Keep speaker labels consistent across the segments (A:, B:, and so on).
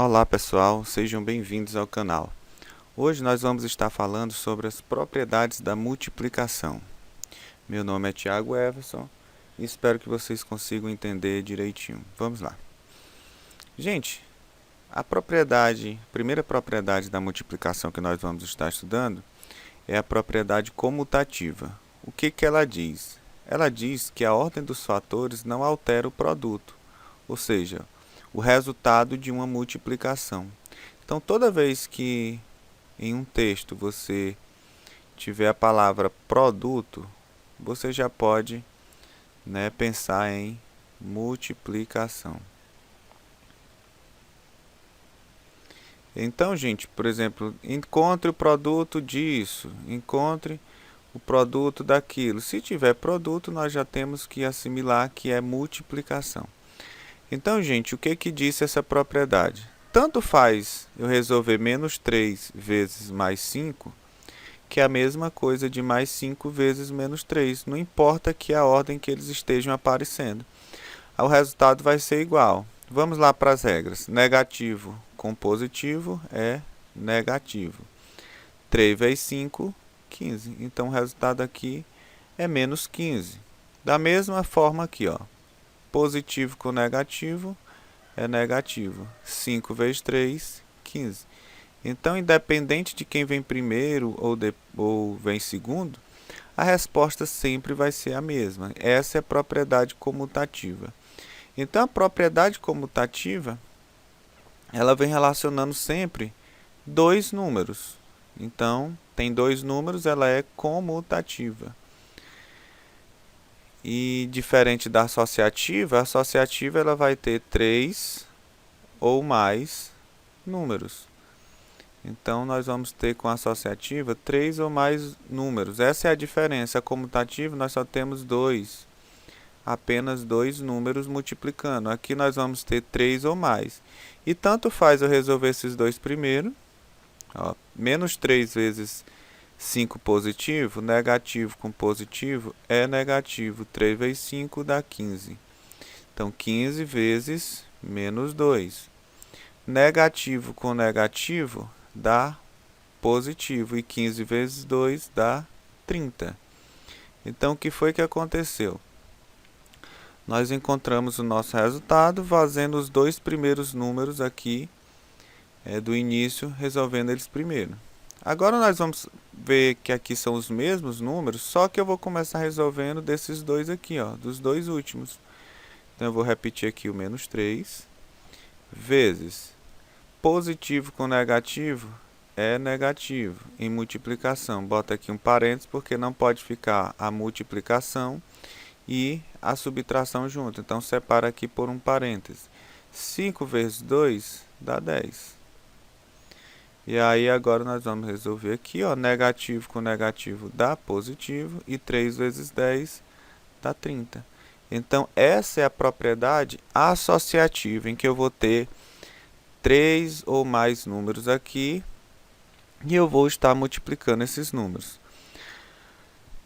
A: Olá pessoal, sejam bem-vindos ao canal. Hoje nós vamos estar falando sobre as propriedades da multiplicação. Meu nome é Thiago Everson e espero que vocês consigam entender direitinho. Vamos lá. Gente, a primeira propriedade da multiplicação que nós vamos estar estudando é a propriedade comutativa. O que ela diz? Ela diz que a ordem dos fatores não altera o produto, ou seja, o resultado de uma multiplicação. Então, toda vez que em um texto você tiver a palavra produto, você já pode, pensar em multiplicação. Então, gente, por exemplo, encontre o produto disso, encontre o produto daquilo. Se tiver produto, nós já temos que assimilar que é multiplicação. Então, gente, o que disse essa propriedade? Tanto faz eu resolver menos 3 vezes mais 5, que é a mesma coisa de mais 5 vezes menos 3. Não importa que a ordem que eles estejam aparecendo. O resultado vai ser igual. Vamos lá para as regras. Negativo com positivo é negativo. 3 vezes 5, 15. Então, o resultado aqui é menos 15. Da mesma forma aqui, ó. Positivo com negativo é negativo. 5 vezes 3, 15. Então, independente de quem vem primeiro ou vem segundo, a resposta sempre vai ser a mesma. Essa é a propriedade comutativa. Então, a propriedade comutativa, ela vem relacionando sempre dois números. Então, tem dois números, ela é comutativa. E diferente da associativa, a associativa ela vai ter 3 ou mais números. Então, nós vamos ter com a associativa 3 ou mais números. Essa é a diferença. A comutativa, nós só temos apenas dois números multiplicando. Aqui nós vamos ter 3 ou mais. E tanto faz eu resolver esses dois primeiro. Ó, menos 3 vezes 5 positivo, negativo com positivo é negativo. 3 vezes 5 dá 15. Então, 15 vezes menos 2. Negativo com negativo dá positivo. E 15 vezes 2 dá 30. Então, o que foi que aconteceu? Nós encontramos o nosso resultado fazendo os dois primeiros números aqui do início, resolvendo eles primeiro. Agora nós vamos ver que aqui são os mesmos números, só que eu vou começar resolvendo desses dois aqui, ó, dos dois últimos. Então, eu vou repetir aqui o menos 3, vezes positivo com negativo é negativo. Em multiplicação, bota aqui um parênteses, porque não pode ficar a multiplicação e a subtração junto. Então, separa aqui por um parênteses. 5 vezes 2 dá 10. E aí, agora nós vamos resolver aqui, ó, negativo com negativo dá positivo, e 3 vezes 10 dá 30. Então, essa é a propriedade associativa, em que eu vou ter 3 ou mais números aqui, e eu vou estar multiplicando esses números.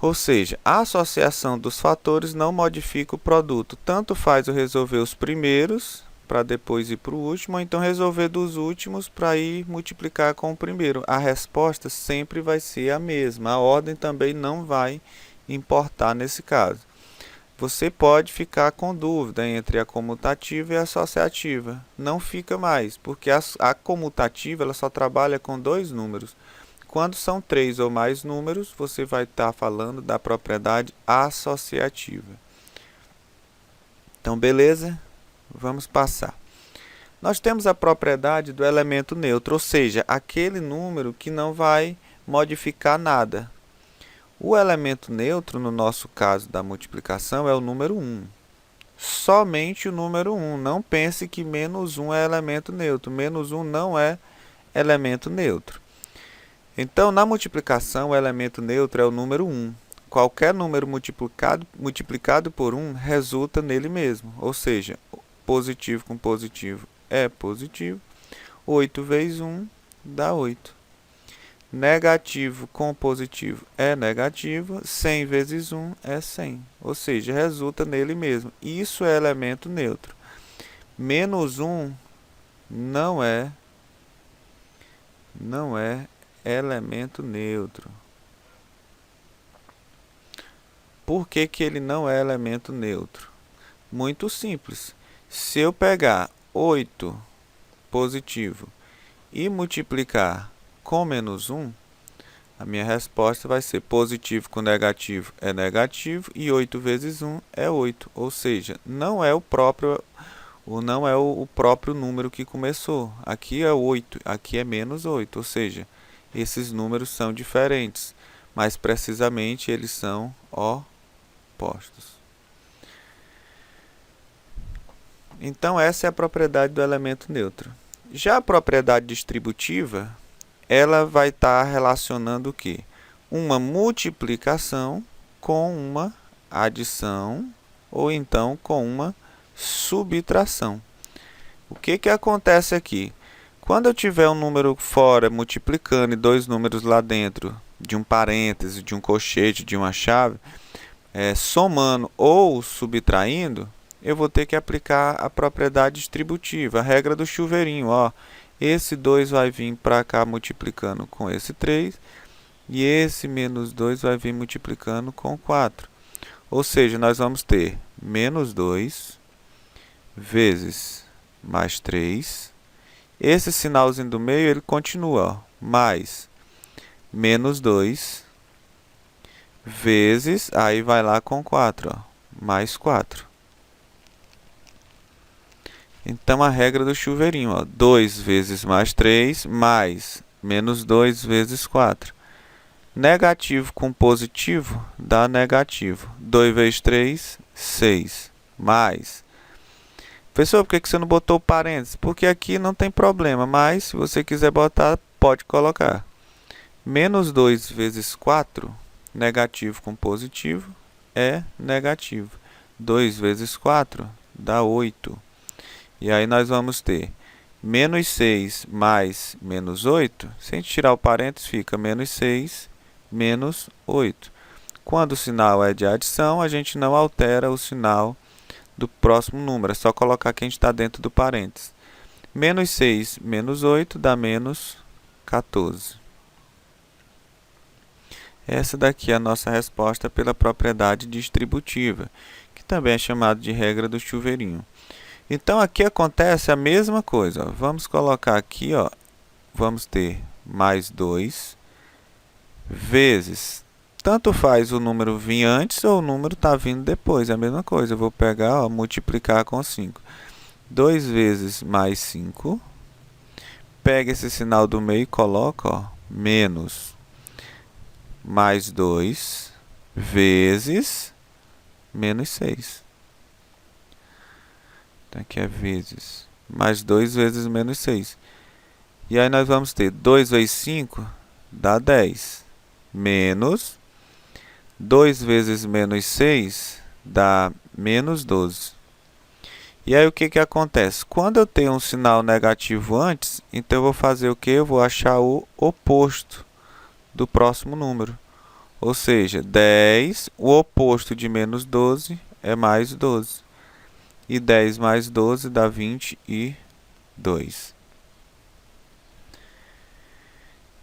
A: Ou seja, a associação dos fatores não modifica o produto. Tanto faz eu resolver os primeiros para depois ir para o último, ou então resolver dos últimos para ir multiplicar com o primeiro. A resposta sempre vai ser a mesma. A ordem também não vai importar nesse caso. Você pode ficar com dúvida entre a comutativa e a associativa. Não fica mais, porque a comutativa ela só trabalha com dois números. Quando são 3 ou mais números, você vai estar falando da propriedade associativa. Então, beleza? Vamos passar. Nós temos a propriedade do elemento neutro, ou seja, aquele número que não vai modificar nada. O elemento neutro, no nosso caso da multiplicação, é o número 1. Somente o número 1. Não pense que menos 1 é elemento neutro. Menos 1 não é elemento neutro. Então, na multiplicação, o elemento neutro é o número 1. Qualquer número multiplicado por 1 resulta nele mesmo. Ou seja, positivo com positivo é positivo. 8 vezes 1 dá 8. Negativo com positivo é negativo. 100 vezes 1 é 100. Ou seja, resulta nele mesmo. Isso é elemento neutro. Menos 1 não é elemento neutro. Por que que ele não é elemento neutro? Muito simples. Se eu pegar 8 positivo e multiplicar com menos 1, a minha resposta vai ser positivo com negativo é negativo e 8 vezes 1 é 8. Ou seja, não é o próprio número que começou. Aqui é 8, aqui é menos 8. Ou seja, esses números são diferentes, mas precisamente eles são opostos. Então essa é a propriedade do elemento neutro. Já a propriedade distributiva, ela vai estar relacionando o quê? Uma multiplicação com uma adição ou então com uma subtração. O que que acontece aqui? Quando eu tiver um número fora multiplicando e dois números lá dentro, de um parêntese, de um colchete, de uma chave, somando ou subtraindo, eu vou ter que aplicar a propriedade distributiva, a regra do chuveirinho. Ó, esse 2 vai vir para cá multiplicando com esse 3, e esse menos 2 vai vir multiplicando com 4. Ou seja, nós vamos ter menos 2 vezes mais 3. Esse sinalzinho do meio, ele continua, ó, mais menos 2 vezes, aí vai lá com 4, ó, mais 4. Então, a regra do chuveirinho, ó, 2 vezes mais 3, mais menos 2 vezes 4. Negativo com positivo dá negativo. 2 vezes 3, 6. Mais. Professor, por que você não botou parênteses? Porque aqui não tem problema, mas se você quiser botar, pode colocar. Menos 2 vezes 4, negativo com positivo, é negativo. 2 vezes 4 dá 8. E aí nós vamos ter menos 6 mais menos 8. Se a gente tirar o parênteses, fica menos 6 menos 8. Quando o sinal é de adição, a gente não altera o sinal do próximo número. É só colocar que a gente está dentro do parênteses. Menos 6 menos 8 dá menos 14. Essa daqui é a nossa resposta pela propriedade distributiva, que também é chamada de regra do chuveirinho. Então, aqui acontece a mesma coisa. Ó. Vamos colocar aqui, ó, vamos ter mais 2 vezes, tanto faz o número vir antes ou o número está vindo depois, é a mesma coisa. Eu vou pegar, ó, multiplicar com 5. 2 vezes mais 5. Pega esse sinal do meio e coloca, ó, menos mais 2 vezes menos 6. Então, aqui é vezes mais 2 vezes menos 6. E aí nós vamos ter 2 vezes 5 dá 10. Menos 2 vezes menos 6 dá menos 12. E aí o que que acontece? Quando eu tenho um sinal negativo antes, então eu vou fazer o quê? Eu vou achar o oposto do próximo número. Ou seja, 10, o oposto de menos 12 é mais 12. E 10 mais 12 dá 22.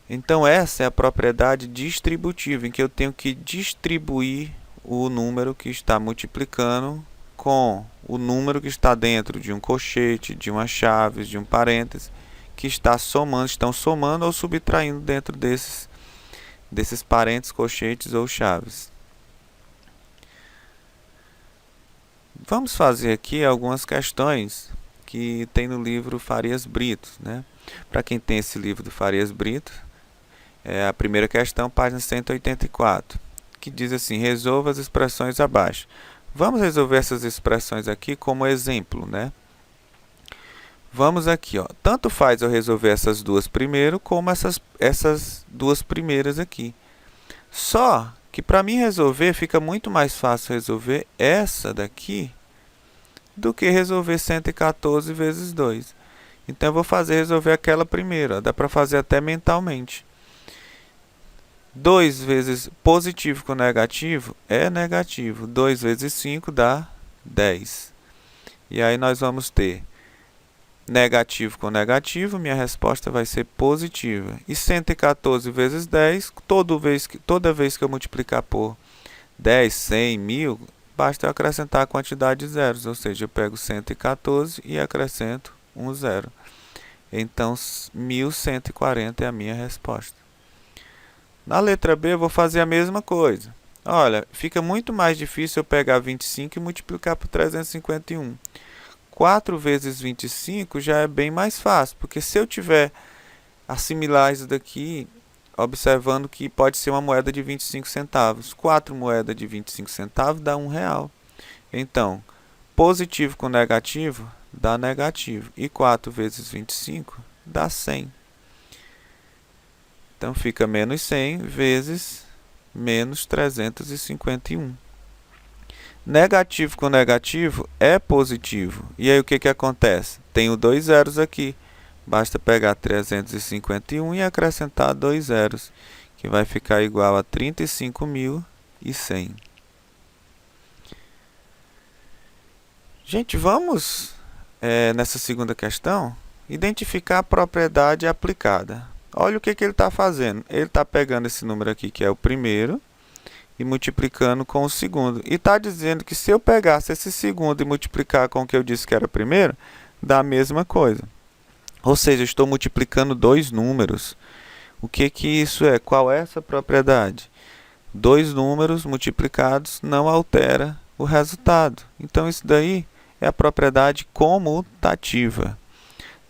A: Então, essa é a propriedade distributiva, em que eu tenho que distribuir o número que está multiplicando com o número que está dentro de um colchete, de uma chave, de um parêntese, que está somando, estão somando ou subtraindo dentro desses parênteses, colchetes ou chaves. Vamos fazer aqui algumas questões que tem no livro Farias Brito, né? Para quem tem esse livro do Farias Brito, a primeira questão, página 184, que diz assim: resolva as expressões abaixo. Vamos resolver essas expressões aqui como exemplo, né? Vamos aqui, ó. Tanto faz eu resolver essas duas primeiro, como essas duas primeiras aqui. Só que para mim resolver, fica muito mais fácil resolver essa daqui do que resolver 114 vezes 2. Então, eu vou resolver aquela primeira. Dá para fazer até mentalmente. 2 vezes positivo com negativo é negativo. 2 vezes 5 dá 10. E aí nós vamos ter negativo com negativo, minha resposta vai ser positiva. E 114 vezes 10, toda vez que eu multiplicar por 10, 100, 1000, basta eu acrescentar a quantidade de zeros, ou seja, eu pego 114 e acrescento um zero. Então, 1140 é a minha resposta. Na letra B, eu vou fazer a mesma coisa. Olha, fica muito mais difícil eu pegar 25 e multiplicar por 351. 4 vezes 25 já é bem mais fácil, porque se eu tiver assimilar isso daqui, observando que pode ser uma moeda de 25 centavos. 4 moedas de 25 centavos dá R$1. Então, positivo com negativo dá negativo. E 4 vezes 25 dá 100. Então, fica menos 100 vezes menos 351. Negativo com negativo é positivo. E aí, o que acontece? Tenho 2 zeros aqui. Basta pegar 351 e acrescentar 2 zeros, que vai ficar igual a 35.100. Gente, vamos, nessa segunda questão, identificar a propriedade aplicada. Olha o que ele está fazendo. Ele está pegando esse número aqui, que é o primeiro, e multiplicando com o segundo. E está dizendo que se eu pegasse esse segundo e multiplicar com o que eu disse que era o primeiro, dá a mesma coisa. Ou seja, eu estou multiplicando dois números. O que isso é? Qual é essa propriedade? Dois números multiplicados não altera o resultado. Então, isso daí é a propriedade comutativa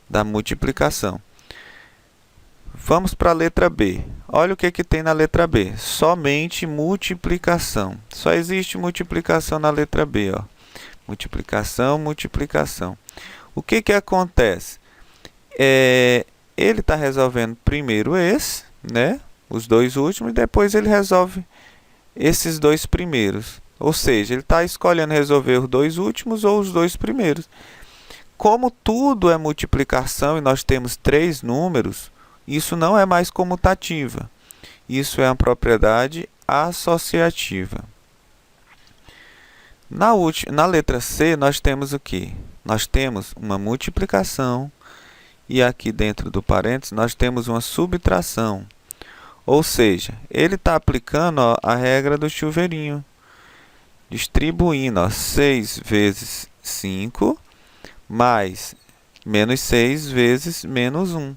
A: da multiplicação. Vamos para a letra B. Olha o que tem na letra B. Somente multiplicação. Só existe multiplicação na letra B. Ó. Multiplicação, multiplicação. O que acontece? Ele está resolvendo primeiro esse, né? Os dois últimos, e depois ele resolve esses dois primeiros. Ou seja, ele está escolhendo resolver os dois últimos ou os dois primeiros. Como tudo é multiplicação e nós temos 3 números, isso não é mais comutativa. Isso é uma propriedade associativa. Na letra C, nós temos o quê? Nós temos uma multiplicação e aqui dentro do parênteses nós temos uma subtração. Ou seja, ele está aplicando a regra do chuveirinho. Distribuindo 6 vezes 5 mais menos 6 vezes menos 1.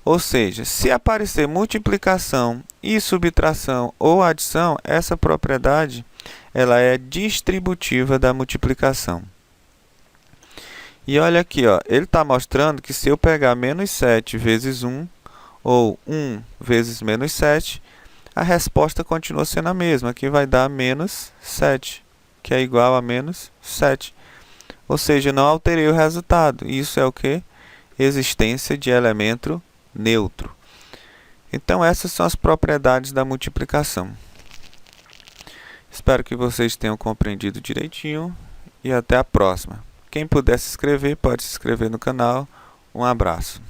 A: Ou seja, se aparecer multiplicação e subtração ou adição, essa propriedade ela é distributiva da multiplicação. E olha aqui, ó, ele está mostrando que se eu pegar menos 7 vezes 1, ou 1 vezes menos 7, a resposta continua sendo a mesma. Aqui vai dar menos 7, que é igual a menos 7. Ou seja, não alterei o resultado. Isso é o quê? Existência de elemento neutro. Então, essas são as propriedades da multiplicação. Espero que vocês tenham compreendido direitinho e até a próxima. Quem puder se inscrever, pode se inscrever no canal. Um abraço.